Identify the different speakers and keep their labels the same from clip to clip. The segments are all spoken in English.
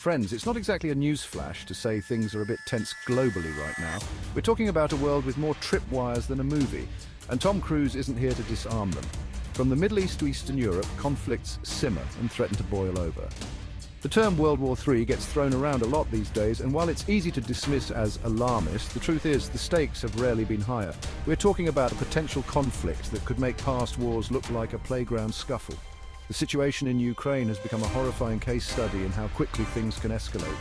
Speaker 1: Friends, it's not exactly a news flash to say things are a bit tense globally right now. We're talking about a world with more tripwires than a movie, and Tom Cruise isn't here to disarm them. From the Middle East to Eastern Europe, conflicts simmer and threaten to boil over. The term World War III gets thrown around a lot these days, and while it's easy to dismiss as alarmist, the truth is the stakes have rarely been higher. We're talking about a potential conflict that could make past wars look like a playground scuffle. The situation in Ukraine has become a horrifying case study in how quickly things can escalate.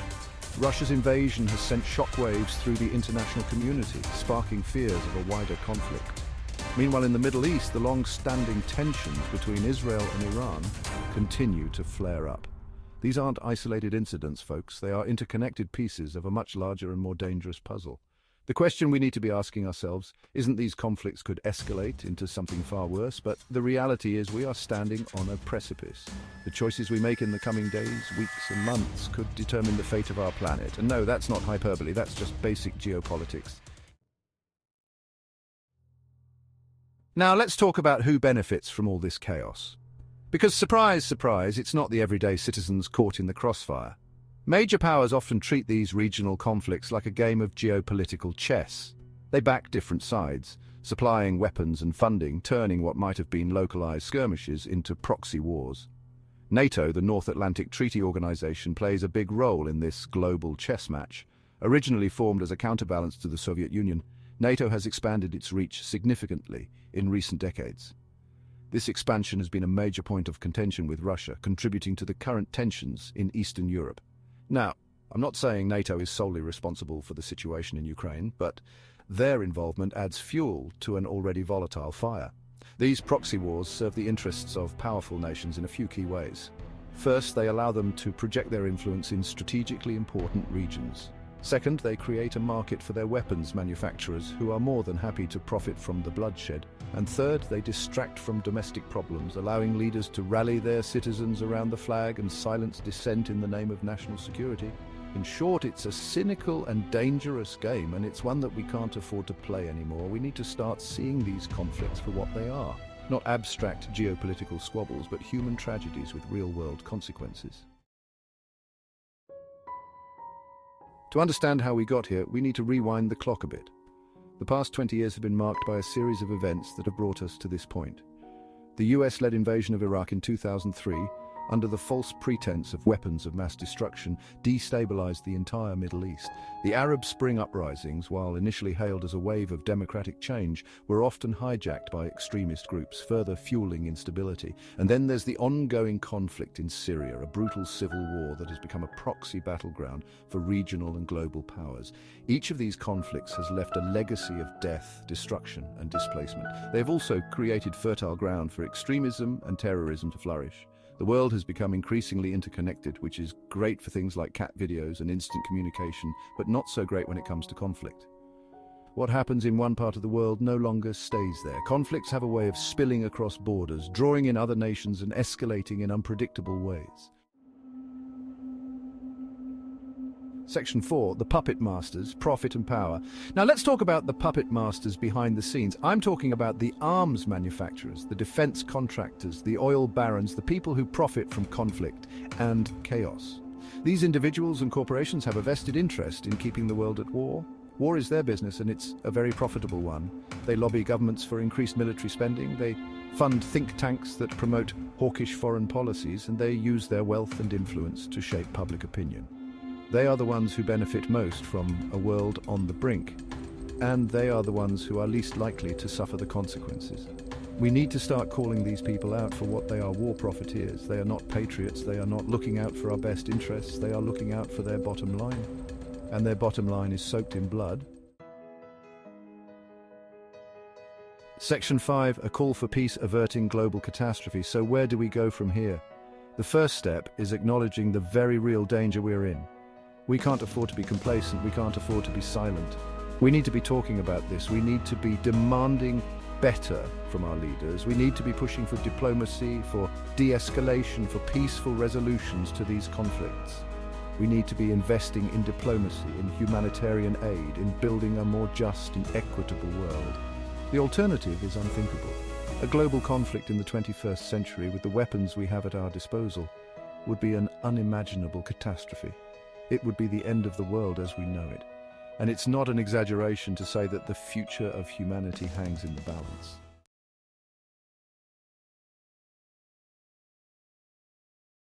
Speaker 1: Russia's invasion has sent shockwaves through the international community, sparking fears of a wider conflict. Meanwhile, in the Middle East, the long-standing tensions between Israel and Iran continue to flare up. These aren't isolated incidents, folks. They are interconnected pieces of a much larger and more dangerous puzzle. The question we need to be asking ourselves isn't these conflicts could escalate into something far worse, but the reality is we are standing on a precipice. The choices we make in the coming days, weeks and months could determine the fate of our planet. And no, that's not hyperbole, that's just basic geopolitics. Now let's talk about who benefits from all this chaos. Because surprise, surprise, it's not the everyday citizens caught in the crossfire. Major powers often treat these regional conflicts like a game of geopolitical chess. They back different sides, supplying weapons and funding, turning what might have been localized skirmishes into proxy wars. NATO, the North Atlantic Treaty Organization, plays a big role in this global chess match. Originally formed as a counterbalance to the Soviet Union, NATO has expanded its reach significantly in recent decades. This expansion has been a major point of contention with Russia, contributing to the current tensions in Eastern Europe. Now, I'm not saying NATO is solely responsible for the situation in Ukraine, but their involvement adds fuel to an already volatile fire. These proxy wars serve the interests of powerful nations in a few key ways. First, they allow them to project their influence in strategically important regions. Second, they create a market for their weapons manufacturers who are more than happy to profit from the bloodshed. And third, they distract from domestic problems, allowing leaders to rally their citizens around the flag and silence dissent in the name of national security. In short, it's a cynical and dangerous game, and it's one that we can't afford to play anymore. We need to start seeing these conflicts for what they are. Not abstract geopolitical squabbles, but human tragedies with real-world consequences. To understand how we got here, we need to rewind the clock a bit. The past 20 years have been marked by a series of events that have brought us to this point. The US-led invasion of Iraq in 2003, under the false pretense of weapons of mass destruction, destabilized the entire Middle East. The Arab Spring uprisings, while initially hailed as a wave of democratic change, were often hijacked by extremist groups, further fueling instability. And then there's the ongoing conflict in Syria, a brutal civil war that has become a proxy battleground for regional and global powers. Each of these conflicts has left a legacy of death, destruction, and displacement. They have also created fertile ground for extremism and terrorism to flourish. The world has become increasingly interconnected, which is great for things like cat videos and instant communication, but not so great when it comes to conflict. What happens in one part of the world no longer stays there. Conflicts have a way of spilling across borders, drawing in other nations and escalating in unpredictable ways. Section 4, the puppet masters, profit and power. Now let's talk about the puppet masters behind the scenes. I'm talking about the arms manufacturers, the defense contractors, the oil barons, the people who profit from conflict and chaos. These individuals and corporations have a vested interest in keeping the world at war. War is their business, and it's a very profitable one. They lobby governments for increased military spending, they fund think tanks that promote hawkish foreign policies, and they use their wealth and influence to shape public opinion. They are the ones who benefit most from a world on the brink, and they are the ones who are least likely to suffer the consequences. We need to start calling these people out for what they are: war profiteers. They are not patriots, they are not looking out for our best interests, they are looking out for their bottom line. And their bottom line is soaked in blood. Section 5, a call for peace averting global catastrophe. So where do we go from here? The first step is acknowledging the very real danger we're in. We can't afford to be complacent, we can't afford to be silent. We need to be talking about this, we need to be demanding better from our leaders, we need to be pushing for diplomacy, for de-escalation, for peaceful resolutions to these conflicts. We need to be investing in diplomacy, in humanitarian aid, in building a more just and equitable world. The alternative is unthinkable. A global conflict in the 21st century with the weapons we have at our disposal would be an unimaginable catastrophe. it would be the end of the world as we know it. And it's not an exaggeration to say that the future of humanity hangs in the balance.